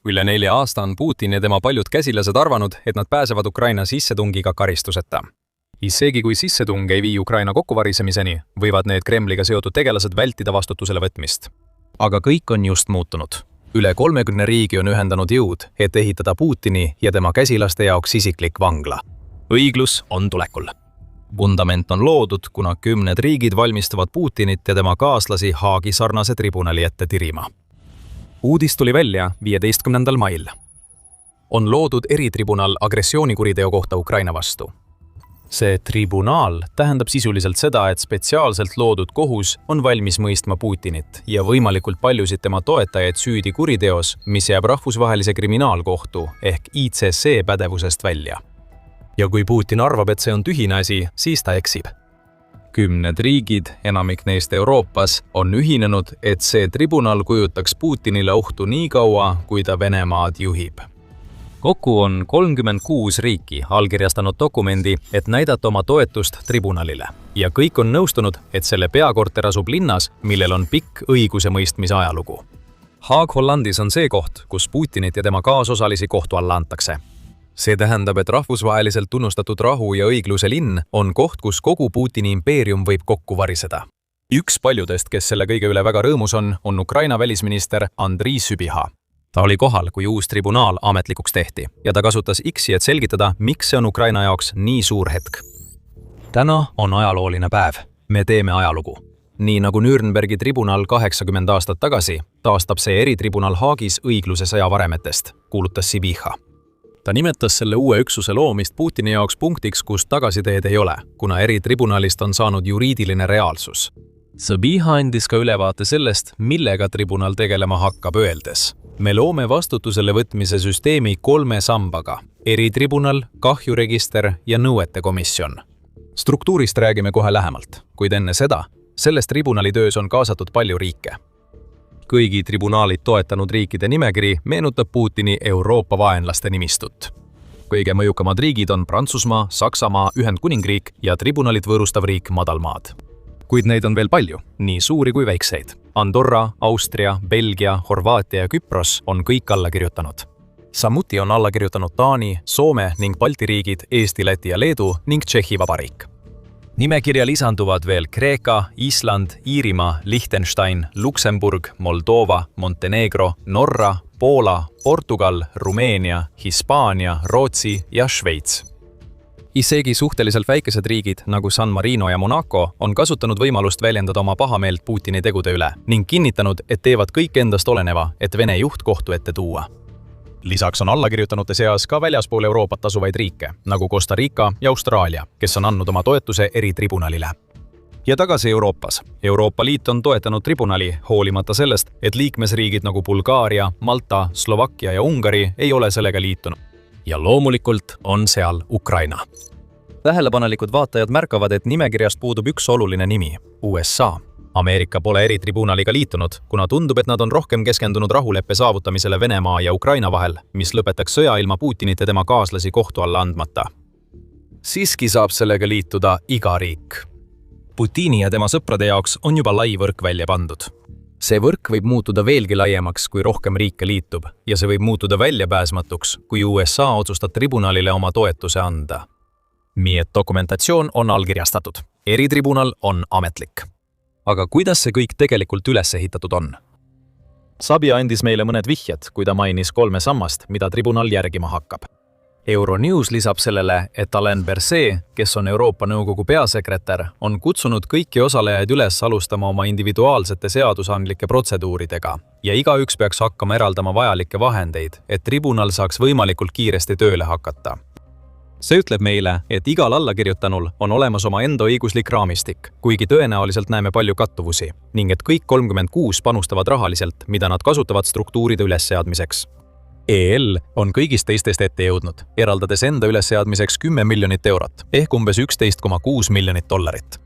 Üle 4 aasta on Putin ja tema paljud käsilased arvanud, et nad pääsevad Ukraina sissetungiga karistuseta. Isegi kui sissetung ei vii Ukraina kokkuvarisemiseni, võivad need Kremliga seotud tegelased vältida vastutusele võtmist. Aga kõik on just muutunud. Üle 30 riigi on ühendanud jõud, et ehitada Putini ja tema käsilaste jaoks isiklik vangla. Õiglus on tulekul. Vundament on loodud, kuna 10 riigid valmistavad Putinit ja tema kaaslasi Haagi sarnase tribunali ette tirima. Uudis tuli välja 15. mail. On loodud eritribunal agressioonikuriteo kohta Ukraina vastu. See tribunal tähendab sisuliselt seda, et spetsiaalselt loodud kohus on valmis mõistma Putinit ja võimalikult paljusid tema toetajaid süüdi kuriteos, mis jääb rahvusvahelise kriminaalkohtu ehk ICC pädevusest välja. Ja kui Putin arvab, et see on tühine asi, siis ta eksib. 10 riigid, enamik neist Euroopas, on ühinenud, et see tribunal kujutaks Putinile ohtu nii kaua, kui ta Venemaad juhib. Kokku on 36 riiki allkirjastanud dokumendi, et näidata oma toetust tribunalile. Ja kõik on nõustunud, et selle peakorter asub linnas, millel on pikk õigusemõistmise ajalugu. Haag Hollandis on see koht, kus Putinit ja tema kaasosalisi kohtu alla antakse. See tähendab, et rahvusvaheliselt tunnustatud rahu ja õigluse linn on koht, kus kogu Putini impeerium võib kokku variseda. Üks paljudest, kes selle kõige üle väga rõõmus on Ukraina välisminister Andrii Sübiha. Ta oli kohal, kui uus tribunaal ametlikuks tehti ja ta kasutas X-i, et selgitada, miks see on Ukraina jaoks nii suur hetk. Täna on ajalooline päev. Me teeme ajalugu. Nii nagu Nürnbergi tribunal 80 aastat tagasi, taastab see eritribunal Haagis õigluse sõjavaremetest, kuulutas Sübiha. Ta nimetas selle uue üksuse loomist Putini jaoks punktiks, kus tagasiteed ei ole, kuna eritribunalist on saanud juriidiline reaalsus. Sübiha andis ka ülevaate sellest, millega tribunal tegelema hakkab öeldes. Me loome vastutusele võtmise süsteemi 3 sambaga: eritribunal, kahjuregister ja nõuete komisjon. Struktuurist räägime kohe lähemalt, kuid enne seda, selles tribunali töös on kaasatud palju riike. Kõigi tribunaalid toetanud riikide nimekiri meenutab Putini Euroopa vaenlaste nimistut. Kõige mõjukamad riigid on Prantsusmaa, Saksamaa, Ühendkuningriik ja tribunalit võõrustav riik Madalmaad. Kuid neid on veel palju, nii suuri kui väikseid. Andorra, Austria, Belgia, Horvaatia ja Küpros on kõik alla kirjutanud. Samuti on alla kirjutanud Taani, Soome ning Balti riigid, Eesti, Läti ja Leedu ning Tšehhi Vabariik. Nimekirja lisanduvad veel Kreeka, Island, Iirimaa, Liechtenstein, Luksemburg, Moldova, Montenegro, Norra, Poola, Portugal, Rumeenia, Hispaania, Rootsi ja Šveits. Isegi suhteliselt väikesed riigid nagu San Marino ja Monaco on kasutanud võimalust väljendada oma pahameelt Putini tegude üle ning kinnitanud, et teevad kõik endast oleneva, et Vene juht kohtu ette tuua. Lisaks on allakirjutanute seas ka väljaspool Euroopat asuvaid riike, nagu Costa Rica ja Austraalia, kes on andnud oma toetuse eritribunalile. Ja tagasi Euroopas. Euroopa Liit on toetanud tribunali, hoolimata sellest, et liikmesriigid nagu Bulgaaria, Malta, Slovakkia ja Ungari ei ole sellega liitunud. Ja loomulikult on seal Ukraina. Tähelepanelikud vaatajad märkavad, et nimekirjast puudub üks oluline nimi – USA. Ameerika pole eritribunaliga liitunud, kuna tundub, et nad on rohkem keskendunud rahuleppe saavutamisele Venemaa ja Ukraina vahel, mis lõpetaks sõja ilma Putinit ja tema kaaslasi kohtu alla andmata. Siiski saab sellega liituda iga riik. Putini ja tema sõprade jaoks on juba lai võrk välja pandud. See võrk võib muutuda veelgi laiemaks, kui rohkem riike liitub, ja see võib muutuda väljapääsmatuks, kui USA otsustab tribunalile oma toetuse anda. Nii et dokumentatsioon on allkirjastatud. Eritribunal on ametlik. Aga kuidas see kõik tegelikult üles ehitatud on? Sabia andis meile mõned vihjed, kui ta mainis 3 sammast, mida tribunal järgima hakkab. Euronews lisab sellele, et Alain Berset, kes on Euroopa Nõukogu peasekretär, on kutsunud kõiki osalejaid üles alustama oma individuaalsete seadusandlike protseduuridega ja igaüks peaks hakkama eraldama vajalikke vahendeid, et tribunal saaks võimalikult kiiresti tööle hakata. See ütleb meile, et igal allakirjutanul on olemas oma enda õiguslik raamistik, kuigi tõenäoliselt näeme palju kattuvusi, ning et kõik 36 panustavad rahaliselt, mida nad kasutavad struktuuride ülesseadmiseks. EL on kõigist teistest ette jõudnud, eraldades enda ülesseadmiseks 10 miljonit eurot, ehk umbes 11,6 miljonit dollarit.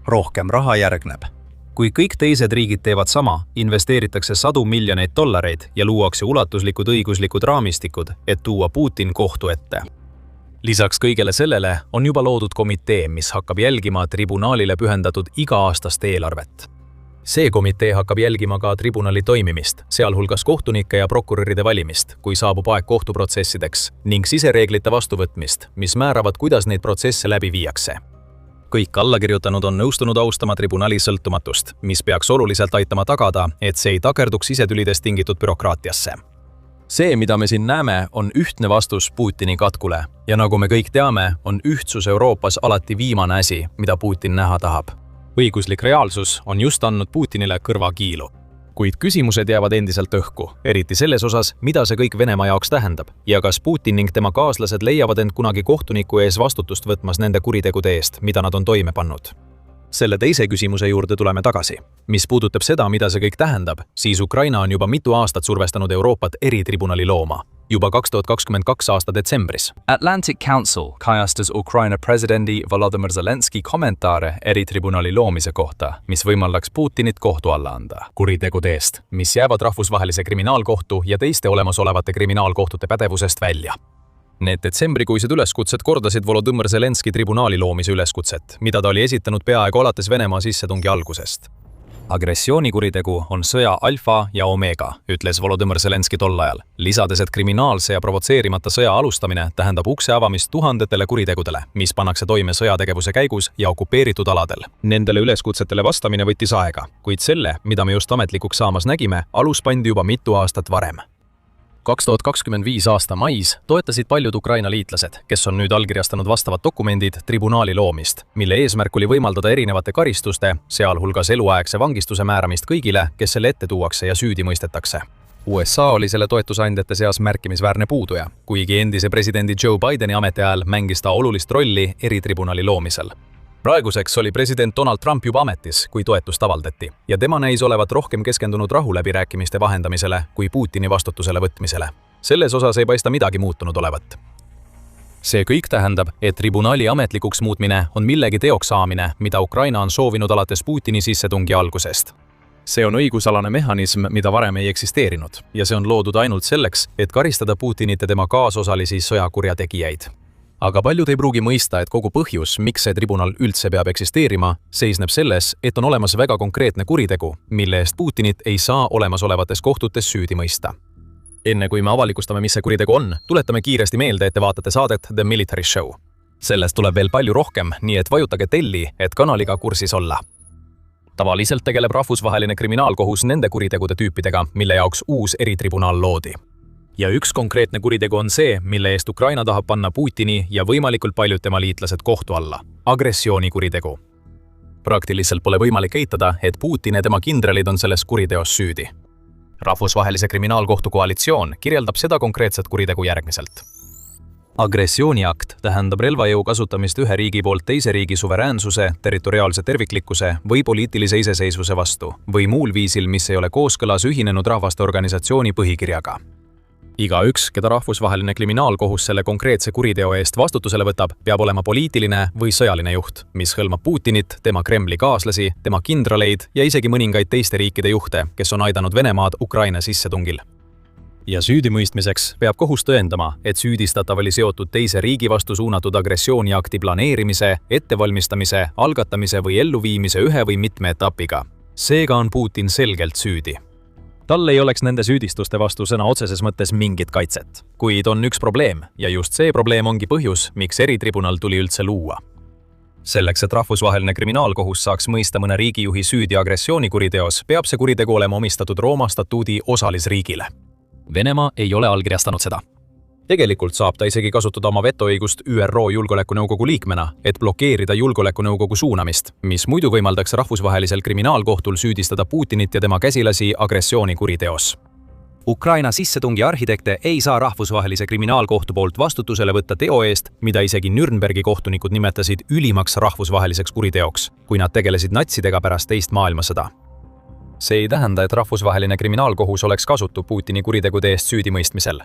Rohkem raha järgneb. Kui kõik teised riigid teevad sama, investeeritakse sadu miljoneid dollareid ja luuakse ulatuslikud õiguslikud raamistikud, et tuua Putin kohtu ette. Lisaks kõigele sellele on juba loodud komitee, mis hakkab jälgima tribunaalile pühendatud iga-aastast eelarvet. See komitee hakkab jälgima ka tribunali toimimist, sealhulgas kohtunike ja prokuröride valimist, kui saabub aeg kohtuprotsessideks, ning sisereeglite vastuvõtmist, mis määravad, kuidas neid protsesse läbi viiakse. Kõik allakirjutanud on nõustunud austama tribunali sõltumatust, mis peaks oluliselt aitama tagada, et see ei takerduks sisetülidest tingitud bürokraatiasse. See, mida me siin näeme, on ühtne vastus Putini katkule ja nagu me kõik teame, on ühtsus Euroopas alati viimane asi, mida Putin näha tahab. Õiguslik reaalsus on just andnud Putinile kõrvakiilu. Kuid küsimused jäävad endiselt õhku, eriti selles osas, mida see kõik Venemaa jaoks tähendab ja kas Putin ning tema kaaslased leiavad end kunagi kohtuniku ees vastutust võtmas nende kuritegude eest, mida nad on toime pannud. Selle teise küsimuse juurde tuleme tagasi. Mis puudutab seda, mida see kõik tähendab, siis Ukraina on juba mitu aastat survestanud Euroopat eritribunali looma. Juba 2022 aasta detsembris. Atlantic Council kajastas Ukraina presidendi Volodymyr Zelenski kommentaare eritribunali loomise kohta, mis võimaldaks Putinit kohtu alla anda kuritegude eest, mis jäävad rahvusvahelise kriminaalkohtu ja teiste olemasolevate kriminaalkohtute pädevusest välja. Need detsembrikuised üleskutsed kordasid Volodymyr Zelenski tribunali loomise üleskutset, mida ta oli esitanud peaaegu alates Venemaa sissetungi algusest. Agressioonikuritegu on sõja alfa ja omega, ütles Volodymyr Zelenski tol ajal, lisades, et kriminaalse ja provotseerimata sõja alustamine tähendab ukse avamist tuhandetele kuritegudele, mis pannakse toime sõjategevuse käigus ja okupeeritud aladel. Nendele üleskutsetele vastamine võttis aega, kuid selle, mida me just ametlikuks saamas nägime, alus pandi juba mitu aastat varem. 2025 aasta mais toetasid paljud Ukraina liitlased, kes on nüüd allkirjastanud vastavad dokumendid tribunali loomist, mille eesmärk oli võimaldada erinevate karistuste, sealhulgas eluaegse vangistuse määramist kõigile, kes selle ette tuuakse ja süüdi mõistetakse. USA oli selle toetusandjate seas märkimisväärne puuduja, kuigi endise presidendi Joe Bideni ametiajal mängis ta olulist rolli eritribunali loomisel. Praeguseks oli president Donald Trump juba ametis, kui toetust avaldati, ja tema näis olevat rohkem keskendunud rahuläbirääkimiste vahendamisele kui Putini vastutusele võtmisele. Selles osas ei paista midagi muutunud olevat. See kõik tähendab, et tribunali ametlikuks muutmine on millegi teoks saamine, mida Ukraina on soovinud alates Putini sissetungi algusest. See on õigusalane mehhanism, mida varem ei eksisteerinud, ja see on loodud ainult selleks, et karistada Putinit ja tema kaasosalisi sõjakurjategijaid. Aga paljud ei pruugi mõista, et kogu põhjus, miks see tribunal üldse peab eksisteerima, seisneb selles, et on olemas väga konkreetne kuritegu, mille eest Putinit ei saa olemasolevates kohtutes süüdi mõista. Enne kui me avalikustame, mis see kuritegu on, tuletame kiiresti meelde, et te vaatate saadet The Military Show. Sellest tuleb veel palju rohkem, nii et vajutage telli, et kanaliga kursis olla. Tavaliselt tegeleb rahvusvaheline kriminaalkohus nende kuritegude tüüpidega, mille jaoks uus eritribunal loodi. Ja üks konkreetne kuritegu on see, mille eest Ukraina tahab panna Putini ja võimalikult paljud tema liitlased kohtu alla – agressioonikuritegu. Praktiliselt pole võimalik eitada, et Putin ja tema kindralid on selles kuriteos süüdi. Rahvusvahelise kriminaalkohtu koalitsioon kirjeldab seda konkreetset kuritegu järgmiselt. Agressiooniakt tähendab relvajõu kasutamist ühe riigi poolt teise riigi suveräänsuse, territoriaalse terviklikkuse või poliitilise iseseisvuse vastu või muul viisil, mis ei ole kooskõlas Ühinenud Rahvaste Organisatsiooni põhikirjaga. Igaüks, keda rahvusvaheline kriminaalkohus selle konkreetse kuriteo eest vastutusele võtab, peab olema poliitiline või sõjaline juht, mis hõlmab Putinit, tema Kremli kaaslasi, tema kindraleid ja isegi mõningaid teiste riikide juhte, kes on aidanud Venemaad Ukraina sissetungil. Ja süüdimõistmiseks peab kohus tõendama, et süüdistatav oli seotud teise riigi vastu suunatud agressiooniakti planeerimise, ettevalmistamise, algatamise või elluviimise ühe või mitme etapiga. Seega on Putin selgelt süüdi. Tal ei oleks nende süüdistuste vastu sõna otseses mõttes mingit kaitset, kuid on üks probleem ja just see probleem ongi põhjus, miks eritribunal tuli üldse luua. Selleks, et rahvusvaheline kriminaalkohus saaks mõista mõne riigijuhi süüdi agressioonikuriteos, peab see kuritegu olema omistatud Rooma statuudi osalisriigile. Venemaa ei ole allkirjastanud seda. Tegelikult saab ta isegi kasutada oma vetoõigust ÜRO Julgeolekunõukogu liikmena, et blokeerida Julgeolekunõukogu suunamist, mis muidu võimaldaks rahvusvahelisel kriminaalkohtul süüdistada Putinit ja tema käsilasi agressioonikuriteos. Ukraina sissetungi arhitekte ei saa rahvusvahelise kriminaalkohtu poolt vastutusele võtta teo eest, mida isegi Nürnbergi kohtunikud nimetasid ülimaks rahvusvaheliseks kuriteoks, kui nad tegelesid natsidega pärast teist maailmasõda. See ei tähenda, et rahvusvaheline kriminaalkohus oleks kasutu Putini kuritegude eest süüdimõistmisel.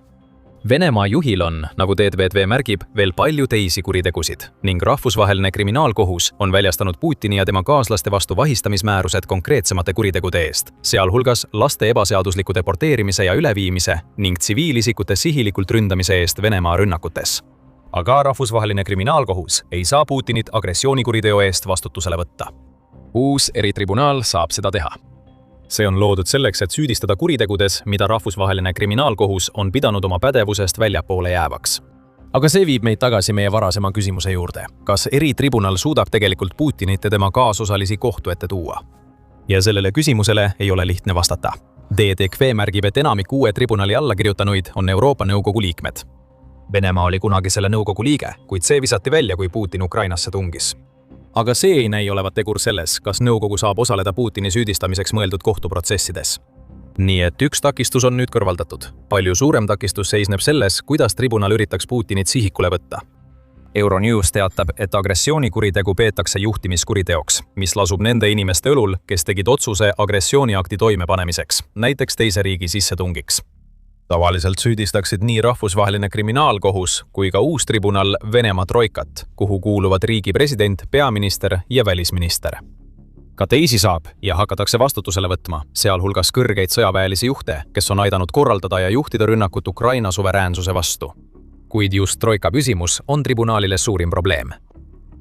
Venemaa juhil on, nagu TVTV märgib, veel palju teisi kuritegusid ning rahvusvaheline kriminaalkohus on väljastanud Putini ja tema kaaslaste vastu vahistamismäärused konkreetsemate kuritegude eest, sealhulgas laste ebaseadusliku deporteerimise ja üleviimise ning tsiviilisikute sihilikult ründamise eest Venemaa rünnakutes. Aga rahvusvaheline kriminaalkohus ei saa Putinit agressioonikuriteo eest vastutusele võtta. Uus eritribunal saab seda teha. see on loodud selleks, et süüdistada kuritegudes, mida rahvusvaheline kriminaalkohus on pidanud oma pädevusest väljapoole jäävaks. Aga see viib meid tagasi meie varasema küsimuse juurde. Kas eritribunal suudab tegelikult Putinit ja tema kaasosalisi kohtu ette tuua? Ja sellele küsimusele ei ole lihtne vastata. DDQ märgib, et enamik uue tribunali allakirjutanuid on Euroopa Nõukogu liikmed. Venemaa oli kunagi selle nõukogu liige, kuid see visati välja, kui Putin Ukrainasse tungis. Aga see ei näi olevat tegur selles, kas nõukogu saab osaleda Putini süüdistamiseks mõeldud kohtuprotsessides. Nii et üks takistus on nüüd kõrvaldatud. Palju suurem takistus seisneb selles, kuidas tribunal üritaks Putinit sihikule võtta. Euronews teatab, et agressioonikuritegu peetakse juhtimiskuriteoks, mis lasub nende inimeste õlul, kes tegid otsuse agressiooniakti toimepanemiseks, näiteks teise riigi sissetungiks. Tavaliselt süüdistaksid nii rahvusvaheline kriminaalkohus kui ka uus tribunal Venemaa troikat, kuhu kuuluvad riigi president, peaminister ja välisminister. Ka teisi saab ja hakatakse vastutusele võtma, sealhulgas kõrgeid sõjaväelisi juhte, kes on aidanud korraldada ja juhtida rünnakut Ukraina suveräänsuse vastu. Kuid just troika püsimus on tribunaalile suurim probleem.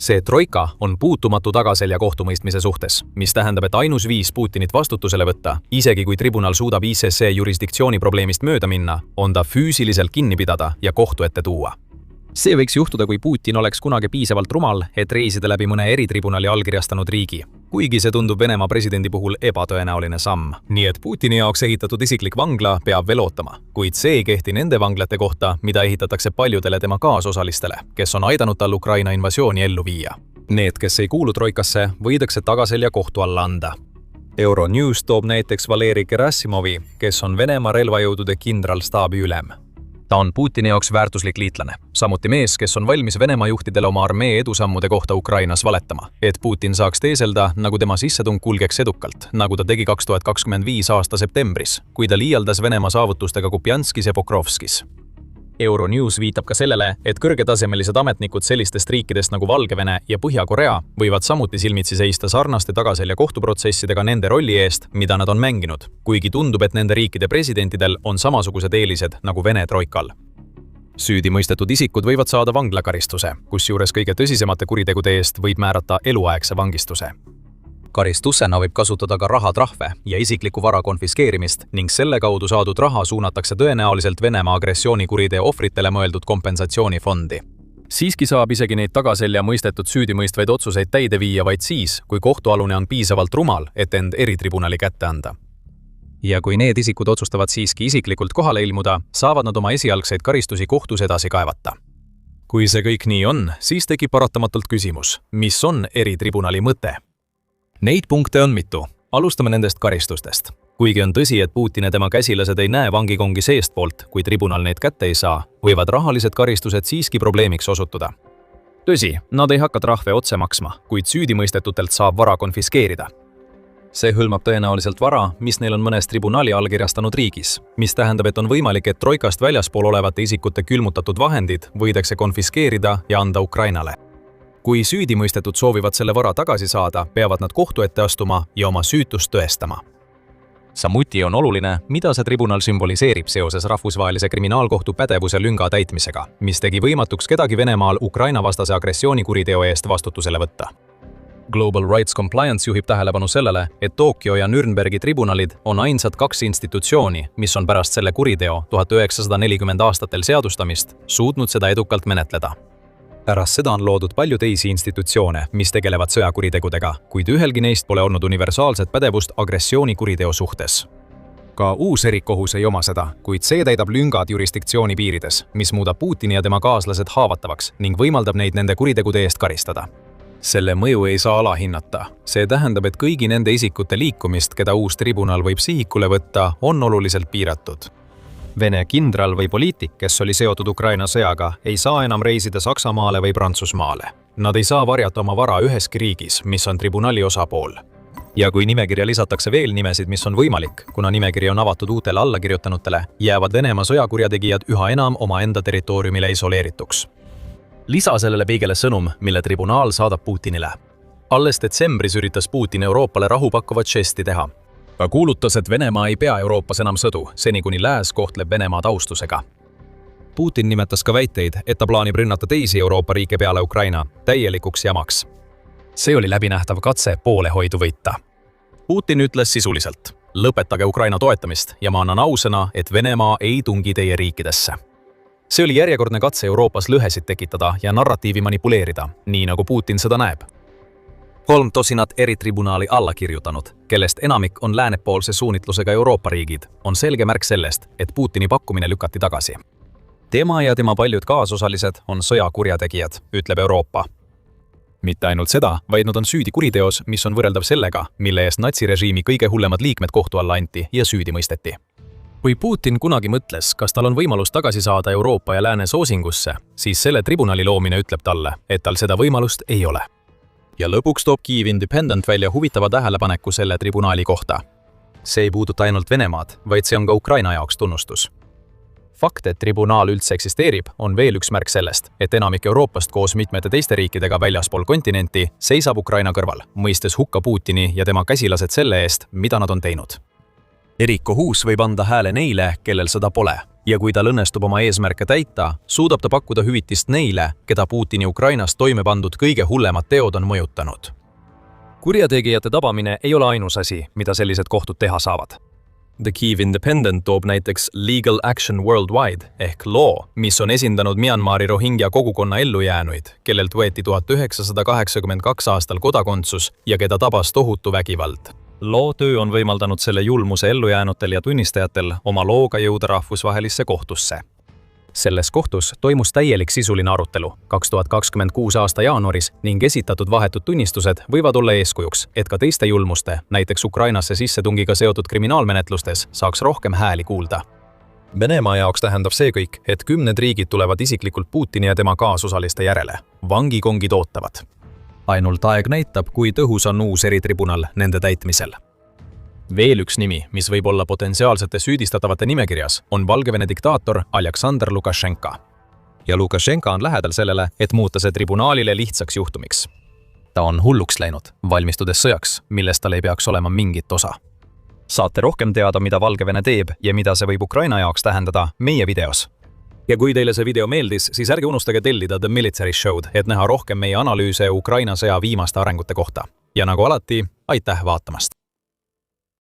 See troika on puutumatu tagaselja kohtumõistmise suhtes, mis tähendab, et ainus viis Putinit vastutusele võtta, isegi kui tribunal suudab ICC jurisdiktsiooni probleemist mööda minna, on ta füüsiliselt kinni pidada ja kohtu ette tuua. See võiks juhtuda, kui Putin oleks kunagi piisavalt rumal, et reisida läbi mõne eritribunali allkirjastanud riigi, kuigi see tundub Venemaa presidendi puhul ebatõenäoline samm. Nii et Putini jaoks ehitatud isiklik vangla peab veel ootama, kuid see ei kehti nende vanglate kohta, mida ehitatakse paljudele tema kaasosalistele, kes on aidanud tal Ukraina invasiooni ellu viia. Need, kes ei kuulu troikasse, võidakse tagaselja kohtu alla anda. Euronews toob näiteks Valeri Gerassimovi, kes on Venemaa relvajõudude kindralstaabi ülem. Ta on Putini jaoks väärtuslik liitlane, samuti mees, kes on valmis Venemaa juhtidele oma armee edusammude kohta Ukrainas valetama, et Putin saaks teeselda, nagu tema sissetung kulgeks edukalt, nagu ta tegi 2025 aasta septembris, kui ta liialdas Venemaa saavutustega Kupjanskis ja Pokrovskis. Euronews viitab ka sellele, et kõrgetasemelised ametnikud sellistest riikidest nagu Valgevene ja Põhja-Korea võivad samuti silmitsi seista sarnaste tagaselja kohtuprotsessidega nende rolli eest, mida nad on mänginud, kuigi tundub, et nende riikide presidentidel on samasugused eelised nagu Vene troikal. Süüdi mõistetud isikud võivad saada vanglakaristuse, kusjuures kõige tõsisemate kuritegude eest võib määrata eluaegse vangistuse. Karistusena võib kasutada ka rahatrahve ja isikliku vara konfiskeerimist ning selle kaudu saadud raha suunatakse tõenäoliselt Venemaa agressioonikuriteo ohvritele mõeldud kompensatsioonifondi. Siiski saab isegi neid tagaselja mõistetud süüdimõistvaid otsuseid täide viia vaid siis, kui kohtualune on piisavalt rumal, et end eritribunali kätte anda. Ja kui need isikud otsustavad siiski isiklikult kohale ilmuda, saavad nad oma esialgseid karistusi kohtus edasi kaevata. Kui see kõik nii on, siis tekib paratamatult küsimus, mis on eritribunali mõte? Neid punkte on mitu. Alustame nendest karistustest. Kuigi on tõsi, et Putin ja tema käsilased ei näe vangikongi seestpoolt, kui tribunal neid kätte ei saa, võivad rahalised karistused siiski probleemiks osutuda. Tõsi, nad ei hakka trahve otse maksma, kuid süüdimõistetutelt saab vara konfiskeerida. See hõlmab tõenäoliselt vara, mis neil on mõnes tribunali allkirjastanud riigis, mis tähendab, et on võimalik, et troikast väljaspool olevate isikute külmutatud vahendid võidakse konfiskeerida ja anda Ukrainale. Kui süüdimõistetud soovivad selle vara tagasi saada, peavad nad kohtu ette astuma ja oma süütust tõestama. Samuti on oluline, mida see tribunal sümboliseerib seoses rahvusvahelise kriminaalkohtu pädevuse lünga täitmisega, mis tegi võimatuks kedagi Venemaal Ukraina-vastase agressioonikuriteo eest vastutusele võtta. Global Rights Compliance juhib tähelepanu sellele, et Tokyo ja Nürnbergi tribunalid on ainsad kaks institutsiooni, mis on pärast selle kuriteo 1940 aastatel seadustamist suutnud seda edukalt menetleda. Pärast seda on loodud palju teisi institutsioone, mis tegelevad sõjakuritegudega, kuid ühelgi neist pole olnud universaalset pädevust agressioonikuriteo suhtes. Ka uus erikohus ei oma seda, kuid see täidab lüngad jurisdiktsiooni piirides, mis muudab Putini ja tema kaaslased haavatavaks ning võimaldab neid nende kuritegude eest karistada. Selle mõju ei saa alahinnata. See tähendab, et kõigi nende isikute liikumist, keda uus tribunal võib sihikule võtta, on oluliselt piiratud. Vene kindral või poliitik, kes oli seotud Ukraina sõjaga, ei saa enam reisida Saksamaale või Prantsusmaale. Nad ei saa varjata oma vara üheski riigis, mis on tribunali osapool. Ja kui nimekirja lisatakse veel nimesid, mis on võimalik, kuna nimekiri on avatud uutele allakirjutanutele, jäävad Venemaa sõjakurjategijad üha enam omaenda territooriumile isoleerituks. Lisa sellele peigele sõnum, mille tribunaal saadab Putinile. Alles detsembris üritas Putin Euroopale rahupakkuvat žesti teha. Ta kuulutas, et Venemaa ei pea Euroopas enam sõdu, seni kuni lääs kohtleb Venemaad austusega. Putin nimetas ka väiteid, et ta plaanib rünnata teisi Euroopa riike peale Ukraina täielikuks jamaks. See oli läbinähtav katse poolehoidu võita. Putin ütles sisuliselt: lõpetage Ukraina toetamist ja ma annan ausõna, et Venemaa ei tungi teie riikidesse. See oli järjekordne katse Euroopas lõhesid tekitada ja narratiivi manipuleerida, nii nagu Putin seda näeb. 3 tosinat eritribunaali alla kirjutanud, kellest enamik on läänepoolse suunitlusega Euroopa riigid, on selge märk sellest, et Putini pakkumine lükati tagasi. Tema ja tema paljud kaasosalised on sõjakurjategijad, ütleb Euroopa. Mitte ainult seda, vaid nad on süüdi kuriteos, mis on võrreldav sellega, mille eest natsirežiimi kõige hullemad liikmed kohtu alla anti ja süüdi mõisteti. Kui Putin kunagi mõtles, kas tal on võimalus tagasi saada Euroopa ja lääne soosingusse, siis selle tribunali loomine ütleb talle, et tal seda võimalust ei ole. Ja lõpuks toob Kyiv Independent välja huvitava tähelepaneku selle tribunali kohta. See ei puuduta ainult Venemaad, vaid see on ka Ukraina jaoks tunnustus. Fakt, et tribunaal üldse eksisteerib, on veel üks märk sellest, et enamik Euroopast koos mitmete teiste riikidega väljaspool kontinenti seisab Ukraina kõrval, mõistes hukka Putini ja tema käsilased selle eest, mida nad on teinud. Eriko Huus võib anda hääle neile, kellel seda pole. Ja kui tal õnnestub oma eesmärke täita, suudab ta pakkuda hüvitist neile, keda Putini Ukrainas toime pandud kõige hullemad teod on mõjutanud. Kurjategijate tabamine ei ole ainus asi, mida sellised kohtud teha saavad. The Kyiv Independent toob näiteks Legal Action Worldwide ehk loo, mis on esindanud Myanmari Rohingya kogukonna ellujäänuid, kellelt võeti 1982 aastal kodakondsus ja keda tabas tohutu vägivald. Loo töö on võimaldanud selle julmuse ellujäänutel ja tunnistajatel oma looga jõuda rahvusvahelisse kohtusse. Selles kohtus toimus täielik sisuline arutelu 2026 aasta jaanuaris ning esitatud vahetud tunnistused võivad olla eeskujuks, et ka teiste julmuste, näiteks Ukrainasse sissetungiga seotud kriminaalmenetlustes, saaks rohkem hääli kuulda. Venemaa jaoks tähendab see kõik, et 10 riigid tulevad isiklikult Putini ja tema kaasosaliste järele. Vangikongid ootavad. Ainult aeg näitab, kui tõhus on uus eritribunal nende täitmisel. Veel üks nimi, mis võib olla potentsiaalsete süüdistatavate nimekirjas, on Valgevene diktaator Aleksandr Lukašenka. Ja Lukašenka on lähedal sellele, et muuta see tribunaalile lihtsaks juhtumiks. Ta on hulluks läinud, valmistudes sõjaks, millest tal ei peaks olema mingit osa. Saate rohkem teada, mida Valgevene teeb ja mida see võib Ukraina jaoks tähendada meie videos. Ja kui teile see video meeldis, siis ärge unustage tellida The Military Show'd, et näha rohkem meie analüüse Ukraina sõja viimaste arengute kohta. Ja nagu alati, aitäh vaatamast!